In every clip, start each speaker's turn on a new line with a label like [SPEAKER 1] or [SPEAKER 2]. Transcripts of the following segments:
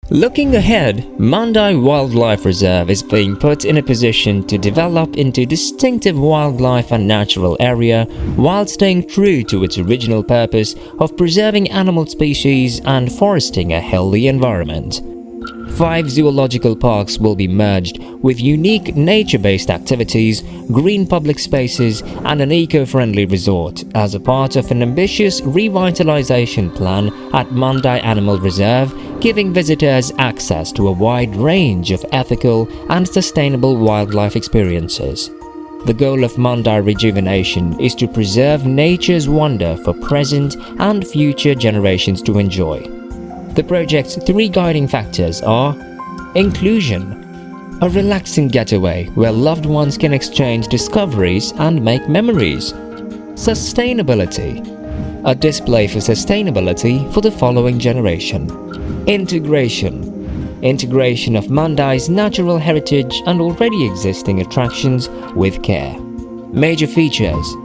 [SPEAKER 1] Looking ahead, Mandai Wildlife Reserve is being put in a position to develop into a distinctive wildlife and natural area while staying true to its original purpose of preserving animal species and fostering a healthy environment. 5 zoological parks will be merged with unique nature-based activities, green public spaces and an eco-friendly resort as a part of an ambitious revitalization plan at Mandai Animal Reserve, giving visitors access to a wide range of ethical and sustainable wildlife experiences. The goal of Mandai Rejuvenation is to preserve nature's wonder for present and future generations to enjoy. The project's 3 guiding factors are: inclusion, a relaxing getaway where loved ones can exchange discoveries and make memories; sustainability, a display for sustainability for the following generation; integration of Mandai's natural heritage and already existing attractions with care. Major features: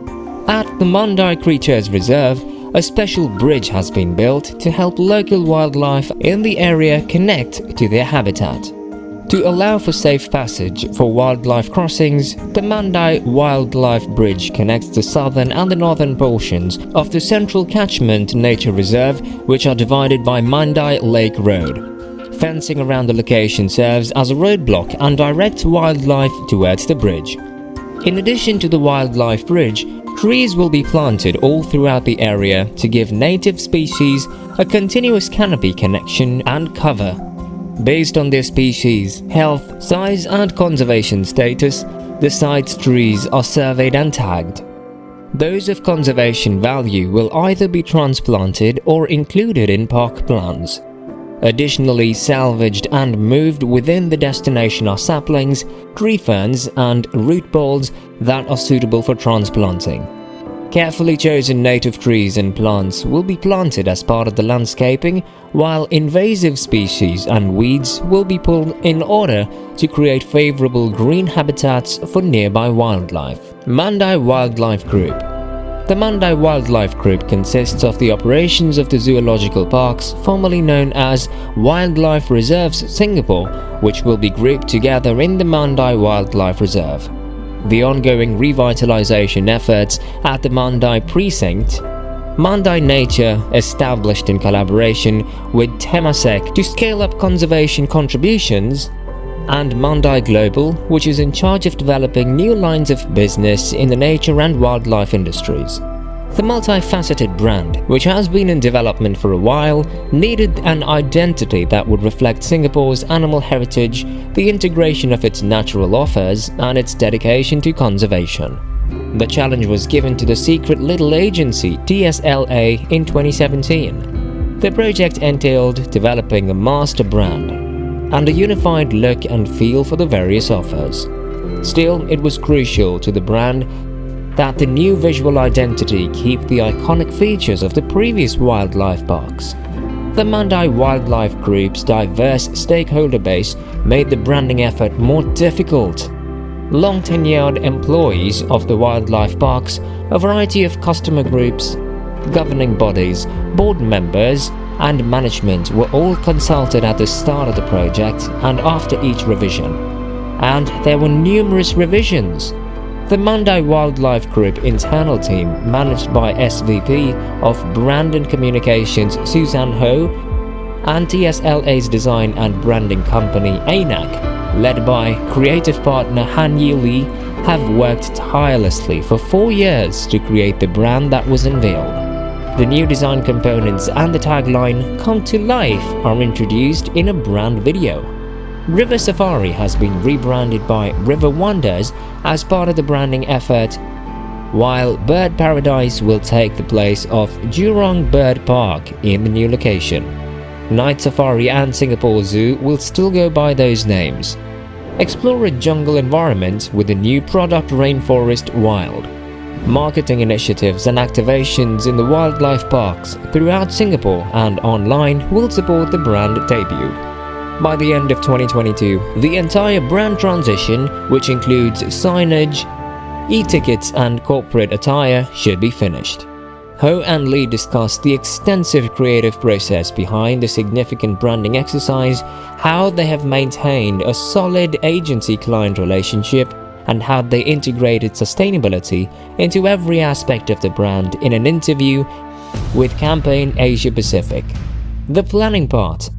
[SPEAKER 1] at the Mandai Creatures Reserve, a special bridge has been built to help local wildlife in the area connect to their habitat. To allow for safe passage for wildlife crossings, the Mandai Wildlife Bridge connects the southern and the northern portions of the Central Catchment Nature Reserve, which are divided by Mandai Lake Road. Fencing around the location serves as a roadblock and directs wildlife towards the bridge. In addition to the wildlife bridge, trees will be planted all throughout the area to give native species a continuous canopy connection and cover. Based on their species, health, size and conservation status, the site's trees are surveyed and tagged. Those of conservation value will either be transplanted or included in park plans. Additionally, salvaged and moved within the destination are saplings, tree ferns and root balls that are suitable for transplanting. Carefully chosen native trees and plants will be planted as part of the landscaping, while invasive species and weeds will be pulled in order to create favorable green habitats for nearby wildlife. Mandai Wildlife Group. The Mandai Wildlife Group consists of the operations of the zoological parks, formerly known as Wildlife Reserves Singapore, which will be grouped together in the Mandai Wildlife Reserve. The ongoing revitalization efforts at the Mandai Precinct, Mandai Nature, established in collaboration with Temasek to scale up conservation contributions, and Mandai Global, which is in charge of developing new lines of business in the nature and wildlife industries. The multifaceted brand, which has been in development for a while, needed an identity that would reflect Singapore's animal heritage, the integration of its natural offers, and its dedication to conservation. The challenge was given to the secret little agency TSLA in 2017. The project entailed developing a master brand and a unified look and feel for the various offers. Still, it was crucial to the brand that the new visual identity keep the iconic features of the previous wildlife parks. The Mandai Wildlife Group's diverse stakeholder base made the branding effort more difficult. Long-tenured employees of the wildlife parks, a variety of customer groups, governing bodies, board members, and management were all consulted at the start of the project and after each revision. And there were numerous revisions. The Mandai Wildlife Group internal team, managed by SVP of Brand and Communications Susan Ho, and TSLA's design and branding company ANAC, led by creative partner Han Yi Lee, have worked tirelessly for 4 years to create the brand that was unveiled. The new design components and the tagline "Come to Life" are introduced in a brand video. River Safari has been rebranded by River Wonders as part of the branding effort, while Bird Paradise will take the place of Jurong Bird Park in the new location. Night Safari and Singapore Zoo will still go by those names. Explore a jungle environment with the new product Rainforest Wild. Marketing initiatives and activations in the wildlife parks throughout Singapore and online will support the brand debut. By the end of 2022, the entire brand transition, which includes signage, e-tickets and corporate attire, should be finished. Ho and Lee discussed the extensive creative process behind the significant branding exercise, how they have maintained a solid agency-client relationship, and how they integrated sustainability into every aspect of the brand in an interview with Campaign Asia Pacific. The planning part.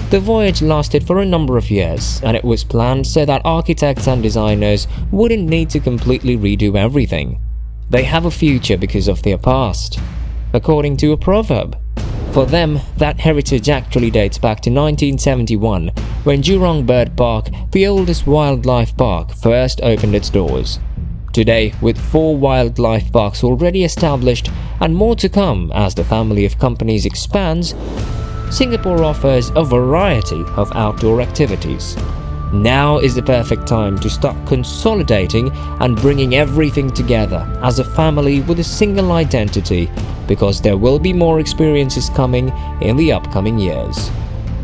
[SPEAKER 1] The voyage lasted for a number of years, and it was planned so that architects and designers wouldn't need to completely redo everything. They have a future because of their past. According to a proverb, for them, that heritage actually dates back to 1971, when Jurong Bird Park, the oldest wildlife park, first opened its doors. Today, with 4 wildlife parks already established and more to come as the family of companies expands, Singapore offers a variety of outdoor activities. Now is the perfect time to start consolidating and bringing everything together as a family with a single identity, because there will be more experiences coming in the upcoming years.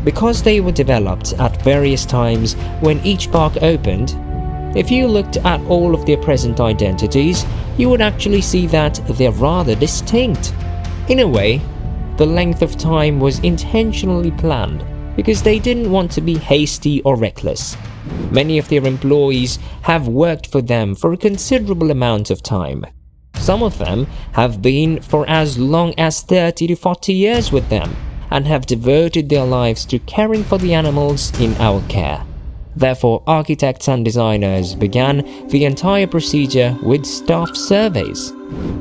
[SPEAKER 1] Because they were developed at various times when each park opened, if you looked at all of their present identities, you would actually see that they're rather distinct. In a way, the length of time was intentionally planned because they didn't want to be hasty or reckless. Many of their employees have worked for them for a considerable amount of time. Some of them have been for as long as 30 to 40 years with them and have devoted their lives to caring for the animals in our care. Therefore, architects and designers began the entire procedure with staff surveys.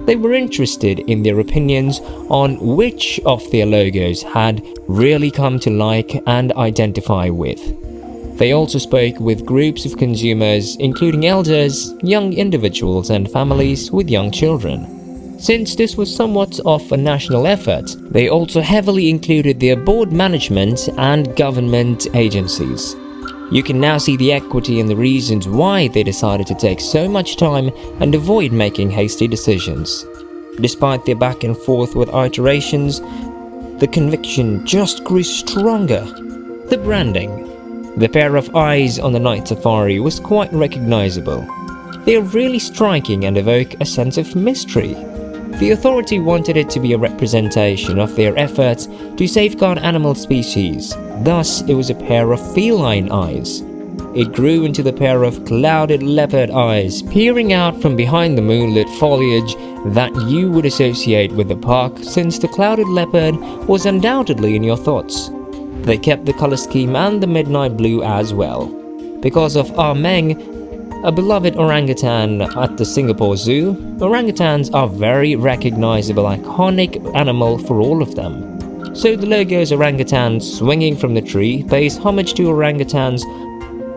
[SPEAKER 1] They were interested in their opinions on which of their logos had really come to like and identify with. They also spoke with groups of consumers, including elders, young individuals, and families with young children. Since this was somewhat of a national effort, they also heavily included their board management and government agencies. You can now see the equity in the reasons why they decided to take so much time and avoid making hasty decisions. Despite their back and forth with iterations, the conviction just grew stronger. The branding. The pair of eyes on the night safari was quite recognizable. They are really striking and evoke a sense of mystery. The authority wanted it to be a representation of their efforts to safeguard animal species. Thus, it was a pair of feline eyes. It grew into the pair of clouded leopard eyes peering out from behind the moonlit foliage that you would associate with the park, since the clouded leopard was undoubtedly in your thoughts. They kept the color scheme and the midnight blue as well. Because of Ah Meng, a beloved orangutan at the Singapore Zoo, orangutans are very recognizable, iconic animal for all of them. So the logo's orangutan swinging from the tree pays homage to orangutans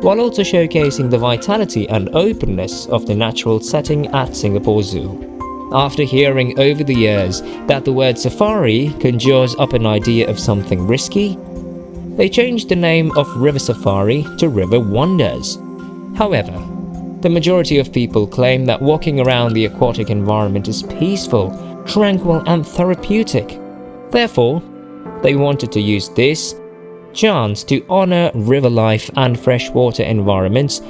[SPEAKER 1] while also showcasing the vitality and openness of the natural setting at Singapore Zoo. After hearing over the years that the word safari conjures up an idea of something risky, they changed the name of River Safari to River Wonders. However, the majority of people claim that walking around the aquatic environment is peaceful, tranquil, and therapeutic. Therefore, they wanted to use this chance to honor river life and freshwater environments,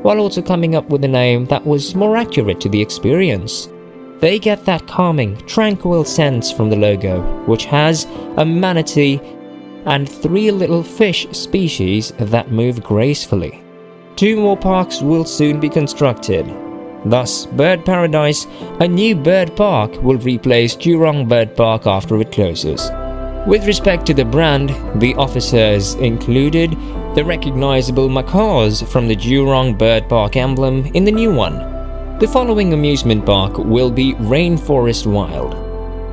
[SPEAKER 1] while also coming up with a name that was more accurate to the experience. They get that calming, tranquil sense from the logo, which has a manatee and 3 little fish species that move gracefully. 2 more parks will soon be constructed. Thus, Bird Paradise, a new bird park, will replace Jurong Bird Park after it closes. With respect to the brand, the officers included the recognizable macaws from the Jurong Bird Park emblem in the new one. The following amusement park will be Rainforest Wild.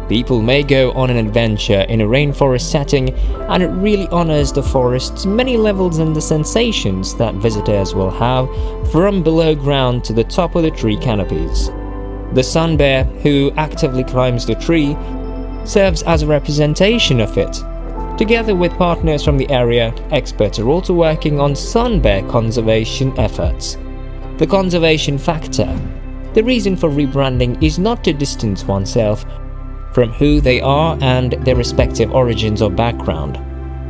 [SPEAKER 1] People may go on an adventure in a rainforest setting, and it really honors the forest's many levels and the sensations that visitors will have from below ground to the top of the tree canopies. The sun bear, who actively climbs the tree, serves as a representation of it. Together with partners from the area, experts are also working on sun bear conservation efforts. The conservation factor. The reason for rebranding is not to distance oneself from who they are and their respective origins or background.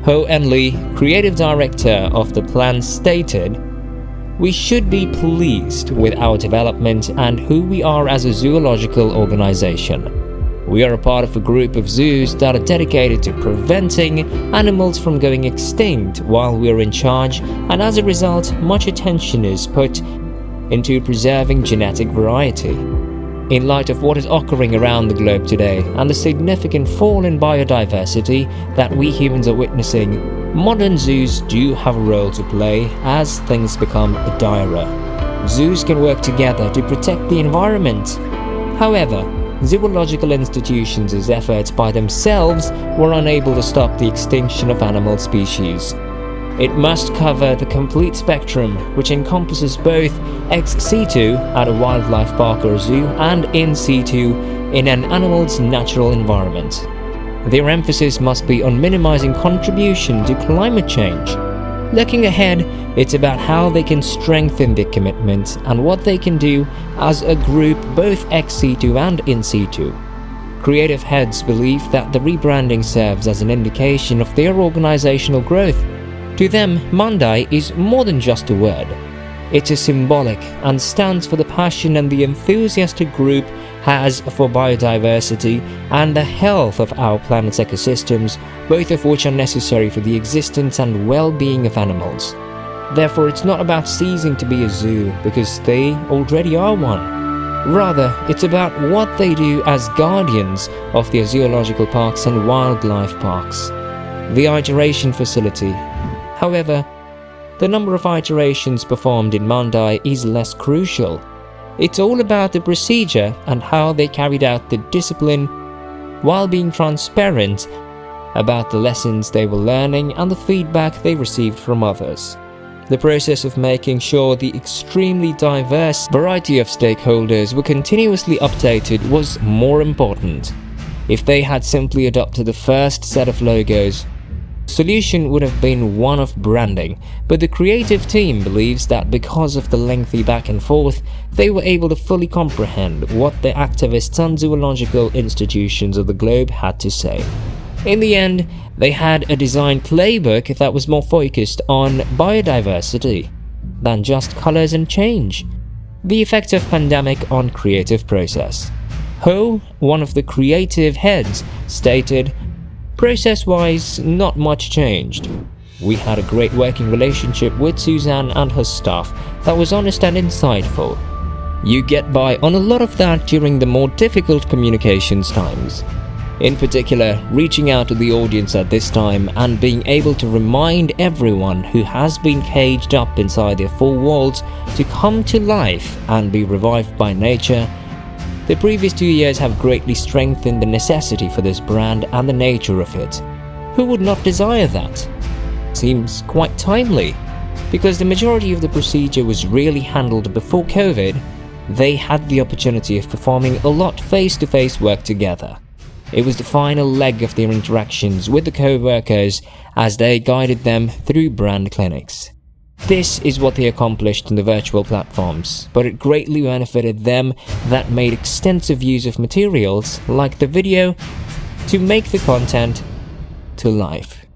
[SPEAKER 1] Ho and Lee, creative director of the plan, stated, "We should be pleased with our development and who we are as a zoological organization. We are a part of a group of zoos that are dedicated to preventing animals from going extinct while we are in charge, and as a result, much attention is put into preserving genetic variety. In light of what is occurring around the globe today and the significant fall in biodiversity that we humans are witnessing, modern zoos do have a role to play as things become direr. Zoos can work together to protect the environment. However, zoological institutions' efforts by themselves were unable to stop the extinction of animal species. It must cover the complete spectrum, which encompasses both ex situ at a wildlife park or zoo and in situ in an animal's natural environment. Their emphasis must be on minimizing contribution to climate change. Looking ahead, it's about how they can strengthen their commitment and what they can do as a group, both ex situ and in situ. Creative heads believe that the rebranding serves as an indication of their organizational growth. To them, Mandai is more than just a word. It is symbolic and stands for the passion and the enthusiastic group has for biodiversity and the health of our planet's ecosystems, both of which are necessary for the existence and well-being of animals. Therefore, it's not about ceasing to be a zoo because they already are one. Rather, it's about what they do as guardians of their zoological parks and wildlife parks. The iteration facility. However, the number of iterations performed in Mandai is less crucial. It's all about the procedure and how they carried out the discipline while being transparent about the lessons they were learning and the feedback they received from others. The process of making sure the extremely diverse variety of stakeholders were continuously updated was more important. If they had simply adopted the first set of logos, solution would have been one of branding, but the creative team believes that because of the lengthy back and forth, they were able to fully comprehend what the activists and zoological institutions of the globe had to say. In the end, they had a design playbook that was more focused on biodiversity than just colors and change. The effect of pandemic on creative process. Ho, one of the creative heads, stated, "Process-wise, not much changed. We had a great working relationship with Suzanne and her staff that was honest and insightful. You get by on a lot of that during the more difficult communications times. In particular, reaching out to the audience at this time and being able to remind everyone who has been caged up inside their four walls to come to life and be revived by nature. The previous 2 years have greatly strengthened the necessity for this brand and the nature of it. Who would not desire that? Seems quite timely. Because the majority of the procedure was really handled before COVID, they had the opportunity of performing a lot face-to-face work together. It was the final leg of their interactions with the co-workers as they guided them through brand clinics. This is what they accomplished in the virtual platforms, but it greatly benefited them that made extensive use of materials like the video to make the content to life.